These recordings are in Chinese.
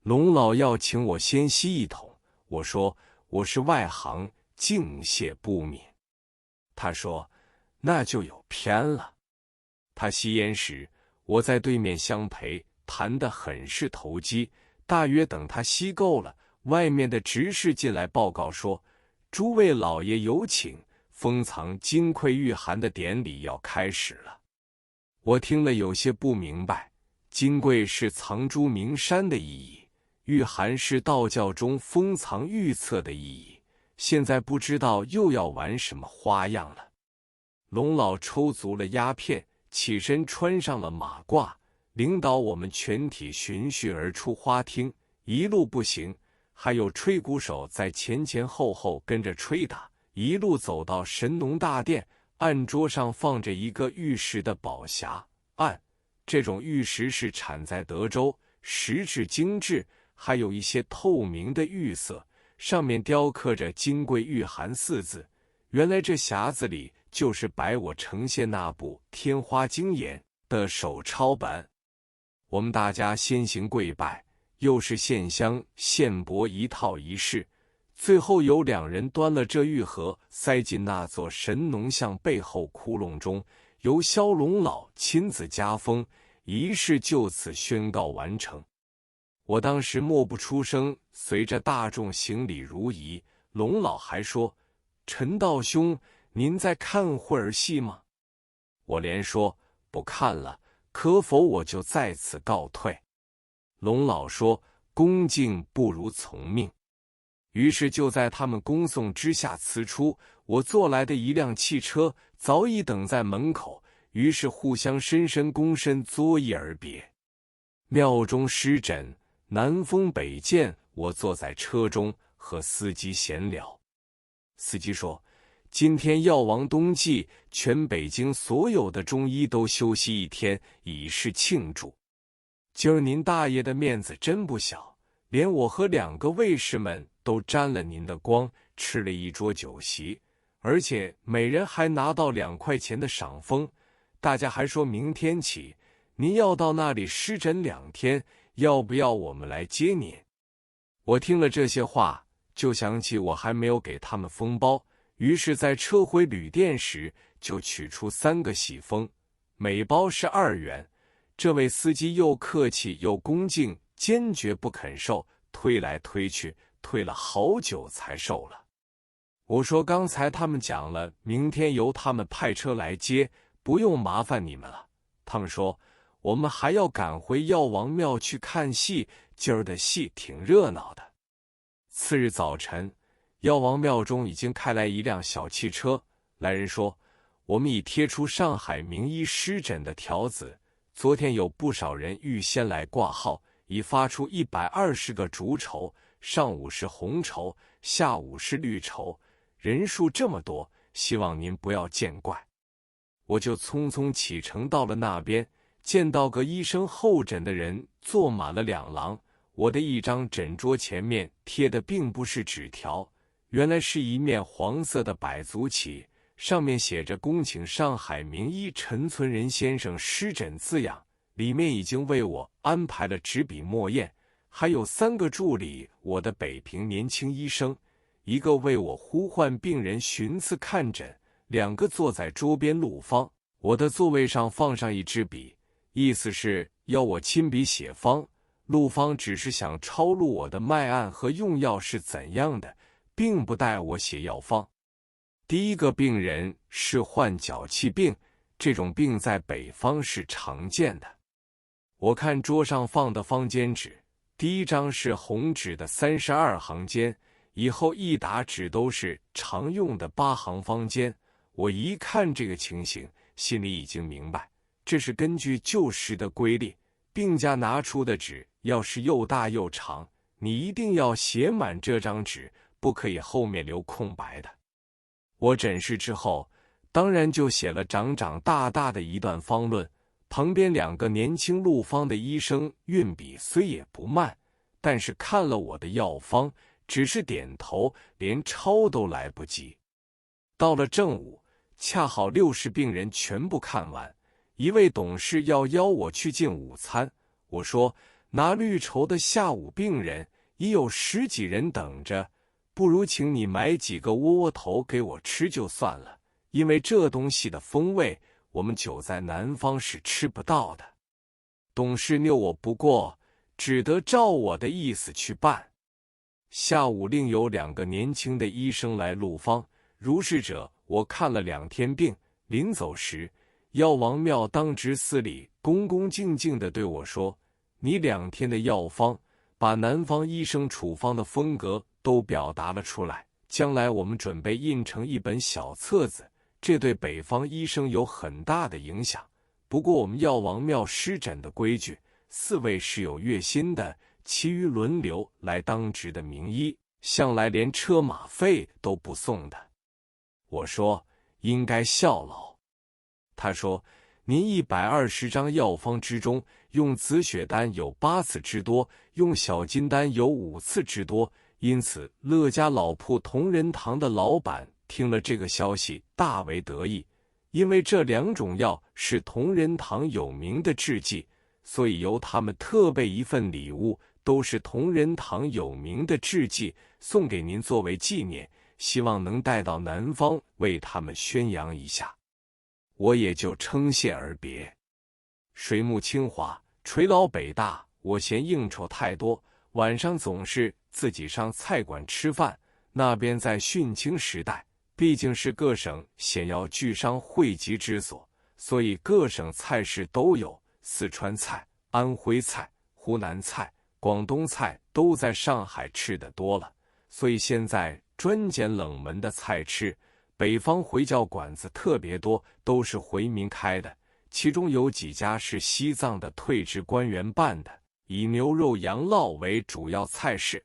龙老要请我先吸一桶，我说我是外行，敬谢不敏。他说那就有偏了。他吸烟时，我在对面相陪，谈得很是投机。大约等他吸够了，外面的执事进来报告说，诸位老爷有请，封藏金匮玉函的典礼要开始了。我听了有些不明白，金匮是藏珠名山的意义，玉函是道教中封藏玉册的意义，现在不知道又要玩什么花样了。龙老抽足了鸦片，起身穿上了马褂，领导我们全体循序而出花厅，一路步行，还有吹鼓手在前前后后跟着吹打，一路走到神农大殿，案桌上放着一个玉石的宝匣案，这种玉石是产在德州，石质精致，还有一些透明的玉色，上面雕刻着金匮玉函四字。原来这匣子里就是摆我呈现那部《天花经言》的手抄本。我们大家先行跪拜，又是献香献帛一套一式，最后有2人端了这玉盒塞进那座神农像背后窟窿中，由萧龙老亲自加封，仪式就此宣告完成。我当时默不出声，随着大众行礼如仪。龙老还说，陈道兄，您再看会儿戏吗？我连说不看了，可否我就在此告退。龙老说，恭敬不如从命。于是就在他们恭送之下辞出，我坐来的一辆汽车早已等在门口，于是互相深深躬身作揖而别。庙中施诊，南风北渐，我坐在车中和司机闲聊。司机说，今天药王冬季，全北京所有的中医都休息1天，以示庆祝。今儿您大爷的面子真不小，连我和2个卫士们都沾了您的光，吃了一桌酒席，而且每人还拿到2块钱的赏风。大家还说明天起，您要到那里施诊2天，要不要我们来接您？我听了这些话，就想起我还没有给他们封包，于是在车回旅店时就取出3个喜封，每包是2元。这位司机又客气又恭敬，坚决不肯收，推来推去，推了好久才收了。我说刚才他们讲了，明天由他们派车来接，不用麻烦你们了。他们说我们还要赶回药王庙去看戏，今儿的戏挺热闹的。次日早晨，药王庙中已经开来一辆小汽车，来人说，我们已贴出上海名医施诊的条子，昨天有不少人预先来挂号，已发出120个竹筹，上午是红筹，下午是绿筹，人数这么多，希望您不要见怪。我就匆匆启程到了那边，见到个医生候诊的人坐满了2廊，我的一张诊桌前面贴的并不是纸条，原来是一面黄色的百足旗，上面写着恭请上海名医陈存仁先生施诊字样，里面已经为我安排了纸笔墨砚，还有3个助理，我的北平年轻医生，一个为我呼唤病人巡次看诊，2个坐在桌边录方，我的座位上放上一支笔，意思是要我亲笔写方，录方只是想抄录我的脉案和用药是怎样的，并不带我写药方。第一个病人是患脚气病，这种病在北方是常见的。我看桌上放的方笺纸，第1张是红纸的32行笺，以后一沓纸都是常用的8行方笺。我一看这个情形，心里已经明白，这是根据旧时的规律，病家拿出的纸要是又大又长，你一定要写满这张纸，不可以后面留空白的。我诊视之后，当然就写了长长大大的一段方论，旁边2个年轻录方的医生运笔虽也不慢，但是看了我的药方，只是点头，连抄都来不及。到了正午，恰好60病人全部看完，一位董事要邀我去进午餐，我说拿绿绸的下午病人已有10几人等着，不如请你买几个窝窝头给我吃就算了，因为这东西的风味我们久在南方是吃不到的。董事拗我不过，只得照我的意思去办。下午另有2个年轻的医生来录方，如是者我看了2天病，临走时，药王庙当值司礼恭恭敬敬地对我说：“你2天的药方，把南方医生处方的风格都表达了出来，将来我们准备印成一本小册子，这对北方医生有很大的影响。不过我们药王庙施诊的规矩，4位是有月薪的，其余轮流来当值的名医，向来连车马费都不送的。”我说：“应该效劳。”他说：“您120张药方之中，用紫雪丹有8次之多，用小金丹有5次之多。因此，乐家老铺同仁堂的老板听了这个消息，大为得意。因为这2种药是同仁堂有名的制剂，所以由他们特备一份礼物，都是同仁堂有名的制剂，送给您作为纪念，希望能带到南方为他们宣扬一下。”我也就称谢而别。水木清华，垂老北大，我嫌应酬太多，晚上总是自己上菜馆吃饭。那边在训清时代，毕竟是各省显要巨商汇集之所，所以各省菜式都有，四川菜、安徽菜、湖南菜、广东菜都在上海吃的多了，所以现在专拣冷门的菜吃。北方回教馆子特别多，都是回民开的，其中有几家是西藏的退职官员办的，以牛肉、羊酪为主要菜式。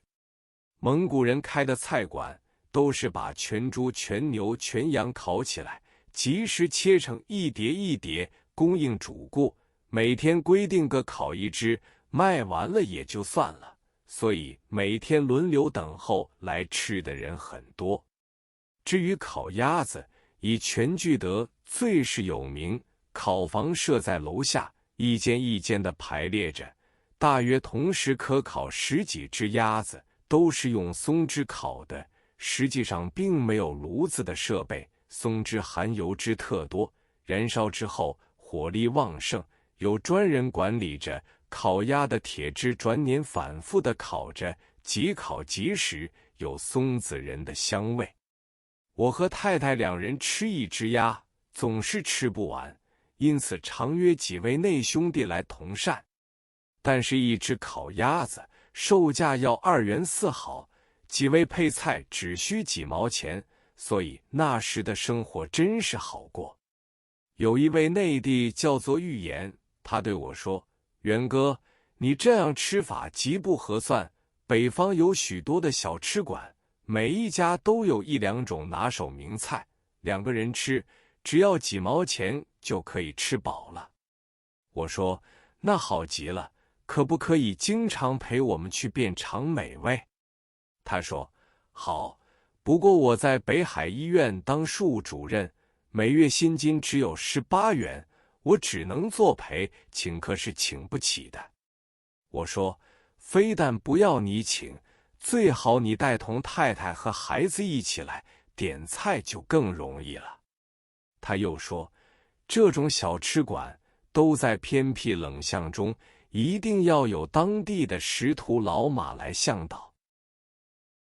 蒙古人开的菜馆都是把全猪、全牛、全羊烤起来，及时切成一碟一碟，供应主顾，每天规定个烤1只，卖完了也就算了，所以每天轮流等候来吃的人很多。至于烤鸭子，以全聚德最是有名，烤房设在楼下，一间一间的排列着，大约同时可烤10几只鸭子，都是用松脂烤的，实际上并没有炉子的设备，松脂含油脂特多，燃烧之后火力旺盛，有专人管理着，烤鸭的铁汁转捻反复的烤着，即烤即食，有松子仁的香味。我和太太2人吃1只鸭，总是吃不完，因此常约几位内兄弟来同膳。但是1只烤鸭子售价要2元4毫，几位配菜只需几毛钱，所以那时的生活真是好过。有一位内地叫做玉言，他对我说：“元哥，你这样吃法极不合算，北方有许多的小吃馆，每一家都有1、2种拿手名菜，2个人吃，只要几毛钱就可以吃饱了。”我说：“那好极了，可不可以经常陪我们去遍尝美味？”他说：“好，不过我在北海医院当庶务主任，每月薪金只有18元，我只能作陪，请客是请不起的。”我说：“非但不要你请，最好你带同太太和孩子一起来，点菜就更容易了。”他又说：“这种小吃馆都在偏僻冷巷中，一定要有当地的识途老马来向导。